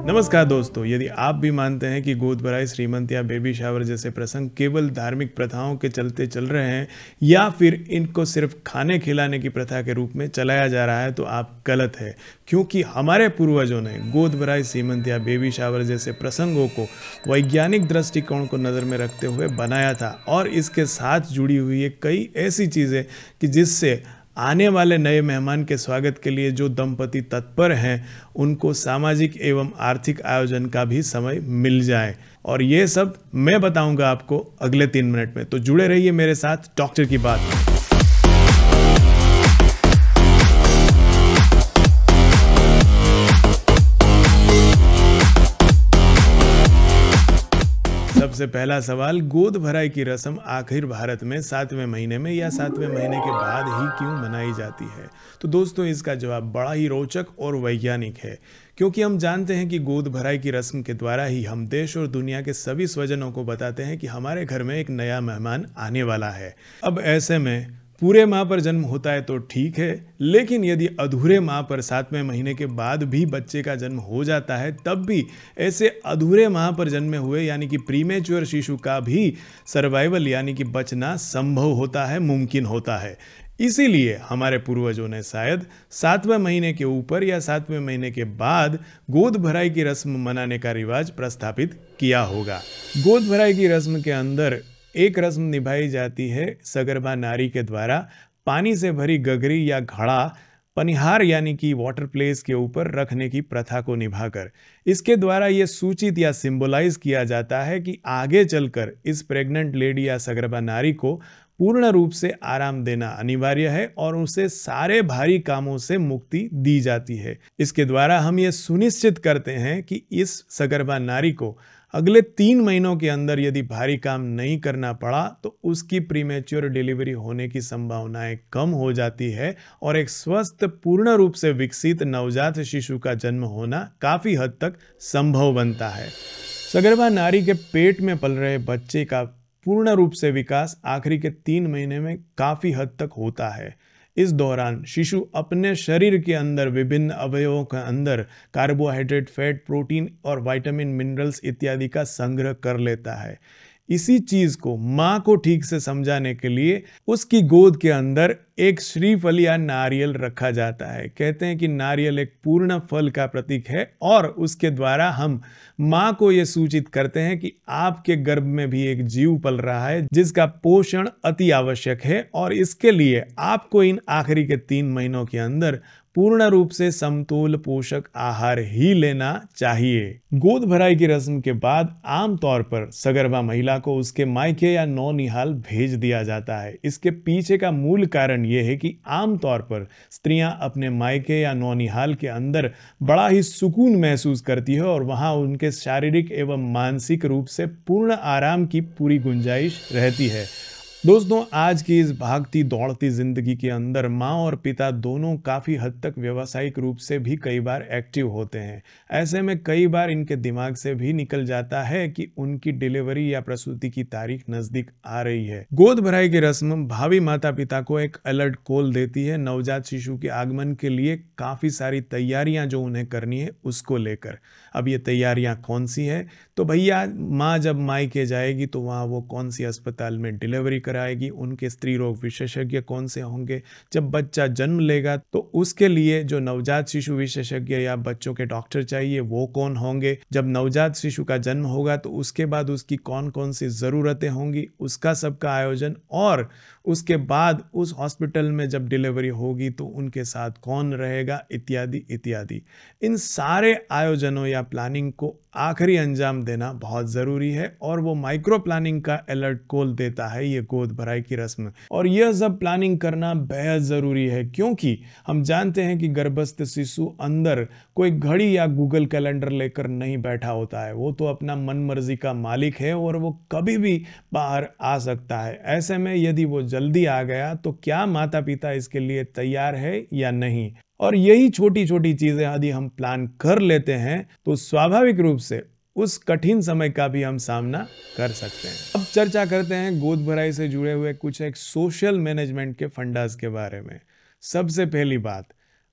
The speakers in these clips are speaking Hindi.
नमस्कार दोस्तों, यदि आप भी मानते हैं कि गोद भराई, श्रीमंत या बेबी शावर जैसे प्रसंग केवल धार्मिक प्रथाओं के चलते चल रहे हैं या फिर इनको सिर्फ खाने खिलाने की प्रथा के रूप में चलाया जा रहा है, तो आप गलत है। क्योंकि हमारे पूर्वजों ने गोद भराई, श्रीमंत या बेबी शावर जैसे प्रसंगों को वैज्ञानिक दृष्टिकोण को नज़र में रखते हुए बनाया था और इसके साथ जुड़ी हुई है कई ऐसी चीज़ें कि जिससे आने वाले नए मेहमान के स्वागत के लिए जो दंपति तत्पर हैं उनको सामाजिक एवं आर्थिक आयोजन का भी समय मिल जाए। और ये सब मैं बताऊंगा आपको अगले 3 मिनट में, तो जुड़े रहिए मेरे साथ डॉक्टर की बात में। सबसे पहला सवाल, गोद भराई की रस्म आखिर भारत में 7वें महीने में या 7वें महीने के बाद ही क्यों मनाई जाती है? तो दोस्तों, इसका जवाब बड़ा ही रोचक और वैज्ञानिक है, क्योंकि हम जानते हैं कि गोद भराई की रस्म के द्वारा ही हम देश और दुनिया के सभी स्वजनों को बताते हैं कि हमारे घर में एक नया मेहमान आने वाला है। अब ऐसे में पूरे माह पर जन्म होता है तो ठीक है, लेकिन यदि अधूरे माह पर 7वें महीने के बाद भी बच्चे का जन्म हो जाता है, तब भी ऐसे अधूरे माह पर जन्मे हुए यानी कि प्रीमेच्योर शिशु का भी सर्वाइवल यानी कि बचना संभव होता है, मुमकिन होता है। इसीलिए हमारे पूर्वजों ने शायद 7वें महीने के ऊपर या 7वें महीने के बाद गोद भराई की रस्म मनाने का रिवाज प्रस्थापित किया होगा। गोद भराई की रस्म के अंदर एक रस्म निभाई जाती है सगर्भा नारी के द्वारा पानी से भरी गगरी या घड़ा पनिहार यानी कि वाटर प्लेस के ऊपर रखने की प्रथा को निभाकर। इसके द्वारा ये सूचित या सिंबलाइज किया जाता है कि आगे चलकर इस प्रेग्नेंट लेडी या सगर्भा नारी को पूर्ण रूप से आराम देना अनिवार्य है और उसे सारे भारी कामों से मुक्ति दी जाती है। इसके द्वारा हम ये सुनिश्चित करते हैं कि इस सगर्भा नारी को अगले 3 महीनों के अंदर यदि भारी काम नहीं करना पड़ा तो उसकी प्रीमेच्योर डिलीवरी होने की संभावनाएं कम हो जाती है और एक स्वस्थ, पूर्ण रूप से विकसित नवजात शिशु का जन्म होना काफी हद तक संभव बनता है। सगर्भा नारी के पेट में पल रहे बच्चे का पूर्ण रूप से विकास आखिरी के 3 महीने में काफी हद तक होता है। इस दौरान शिशु अपने शरीर के अंदर विभिन्न अवयवों के अंदर कार्बोहाइड्रेट, फैट, प्रोटीन और विटामिन, मिनरल्स इत्यादि का संग्रह कर लेता है। इसी चीज को माँ को ठीक से समझाने के लिए उसकी गोद के अंदर एक श्रीफल या नारियल रखा जाता है। कहते हैं कि नारियल एक पूर्ण फल का प्रतीक है और उसके द्वारा हम माँ को यह सूचित करते हैं कि आपके गर्भ में भी एक जीव पल रहा है जिसका पोषण अति आवश्यक है और इसके लिए आपको इन आखिरी के 3 महीनों के अंदर पूर्ण रूप से समतोल पोषक आहार ही लेना चाहिए। गोद भराई की रस्म के बाद आमतौर पर सगर्भा महिला को उसके मायके या नौनिहाल भेज दिया जाता है। इसके पीछे का मूल कारण यह है कि आमतौर पर स्त्रियां अपने मायके या नौनिहाल के अंदर बड़ा ही सुकून महसूस करती है और वहां उनके शारीरिक एवं मानसिक रूप से पूर्ण आराम की पूरी गुंजाइश रहती है। दोस्तों, आज की इस भागती दौड़ती जिंदगी के अंदर माँ और पिता दोनों काफ़ी हद तक व्यावसायिक रूप से भी कई बार एक्टिव होते हैं। ऐसे में कई बार इनके दिमाग से भी निकल जाता है कि उनकी डिलीवरी या प्रसूति की तारीख नज़दीक आ रही है। गोद भराई की रस्म भावी माता पिता को एक अलर्ट कॉल देती है नवजात शिशु के आगमन के लिए काफ़ी सारी तैयारियां जो उन्हें करनी है उसको लेकर। अब ये तैयारियां कौन सी है? तो भैया, माँ जब मायके जाएगी तो वहाँ वो कौन सी अस्पताल में डिलीवरी कराएगी, उनके स्त्री रोग विशेषज्ञ कौन से होंगे, जब बच्चा जन्म लेगा तो उसके लिए जो नवजात शिशु विशेषज्ञ या बच्चों के डॉक्टर चाहिए वो कौन होंगे, जब नवजात शिशु का जन्म होगा तो उसके बाद उसकी कौन कौन सी ज़रूरतें होंगी, उसका सबका आयोजन, और उसके बाद उस हॉस्पिटल में जब डिलीवरी होगी तो उनके साथ कौन रहेगा, इत्यादि इत्यादि। इन सारे आयोजनों या प्लानिंग को आखिरी अंजाम देना बहुत ज़रूरी है और वो माइक्रो प्लानिंग का अलर्ट कॉल देता है ये गोद भराई की रस्म। और यह सब प्लानिंग करना बेहद ज़रूरी है क्योंकि हम जानते हैं कि गर्भस्थ शिशु अंदर कोई घड़ी या गूगल कैलेंडर लेकर नहीं बैठा होता है। वो तो अपना मन मर्जी का मालिक है और वो कभी भी बाहर आ सकता है। ऐसे में यदि वो जल्दी आ गया तो क्या माता पिता इसके लिए तैयार है या नहीं? और यही छोटी छोटी चीज़ें यदि हम प्लान कर लेते हैं तो स्वाभाविक रूप से उस कठिन समय का भी हम सामना कर सकते हैं। अब चर्चा करते हैं गोद भराई से जुड़े हुए कुछ एक सोशल मैनेजमेंट के फंडास के बारे में। सबसे पहली बात,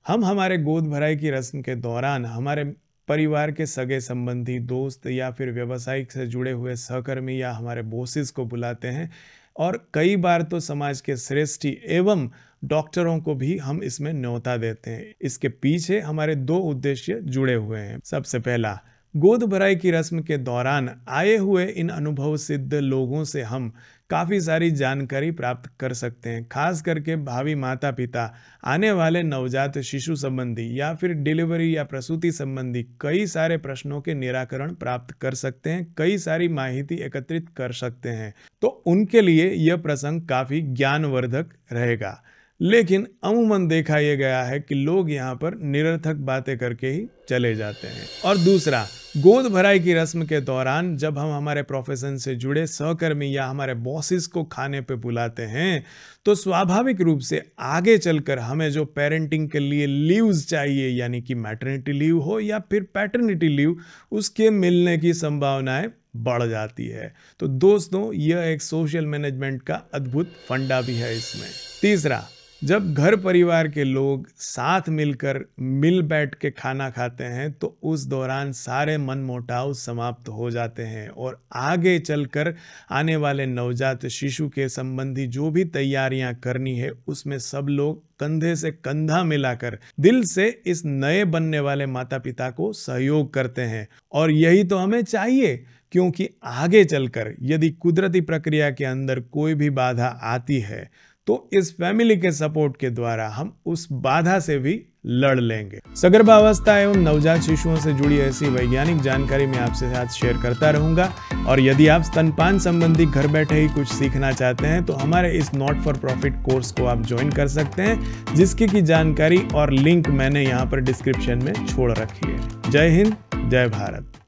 हम हमारे गोद भराई की रस्म के दौरान हमारे परिवार के सगे संबंधी, दोस्त या फिर व्यवसायिक से जुड़े हुए सहकर्मी या हमारे बॉसेस को बुलाते हैं, और कई बार तो समाज के श्रेष्ठी एवं डॉक्टरों को भी हम इसमें न्योता देते हैं। इसके पीछे हमारे 2 उद्देश्य जुड़े हुए हैं। सबसे पहला, गोद भराई की रस्म के दौरान आए हुए इन अनुभव सिद्ध लोगों से हम काफ़ी सारी जानकारी प्राप्त कर सकते हैं, खास करके भावी माता पिता आने वाले नवजात शिशु संबंधी या फिर डिलीवरी या प्रसूति संबंधी कई सारे प्रश्नों के निराकरण प्राप्त कर सकते हैं, कई सारी माहिती एकत्रित कर सकते हैं। तो उनके लिए यह प्रसंग काफ़ी ज्ञानवर्धक रहेगा। लेकिन अमूमन देखा यह गया है कि लोग यहाँ पर निरर्थक बातें करके ही चले जाते हैं। और दूसरा, गोद भराई की रस्म के दौरान जब हम हमारे प्रोफेशन से जुड़े सहकर्मी या हमारे बॉसेस को खाने पे बुलाते हैं, तो स्वाभाविक रूप से आगे चलकर हमें जो पेरेंटिंग के लिए लीव्स चाहिए, यानी कि मैटरनिटी लीव हो या फिर पैटर्निटी लीव, उसके मिलने की संभावनाएं बढ़ जाती है। तो दोस्तों, यह एक सोशल मैनेजमेंट का अद्भुत फंडा भी है इसमें। तीसरा, जब घर परिवार के लोग साथ मिलकर मिल बैठ के खाना खाते हैं तो उस दौरान सारे मनमुटाव समाप्त हो जाते हैं, और आगे चलकर आने वाले नवजात शिशु के संबंधी जो भी तैयारियां करनी है उसमें सब लोग कंधे से कंधा मिलाकर दिल से इस नए बनने वाले माता पिता को सहयोग करते हैं। और यही तो हमें चाहिए, क्योंकि आगे चलकर यदि कुदरती प्रक्रिया के अंदर कोई भी बाधा आती है तो इस फैमिली के सपोर्ट के द्वारा हम उस बाधा से भी लड़ लेंगे। सगर्भावस्था एवं नवजात शिशुओं से जुड़ी ऐसी वैज्ञानिक जानकारी मैं आपसे साथ शेयर करता रहूंगा। और यदि आप स्तनपान संबंधी घर बैठे ही कुछ सीखना चाहते हैं तो हमारे इस नॉट फॉर प्रॉफिट कोर्स को आप ज्वाइन कर सकते हैं, जिसकी की जानकारी और लिंक मैंने यहाँ पर डिस्क्रिप्शन में छोड़ रखी है। जय हिंद, जय भारत।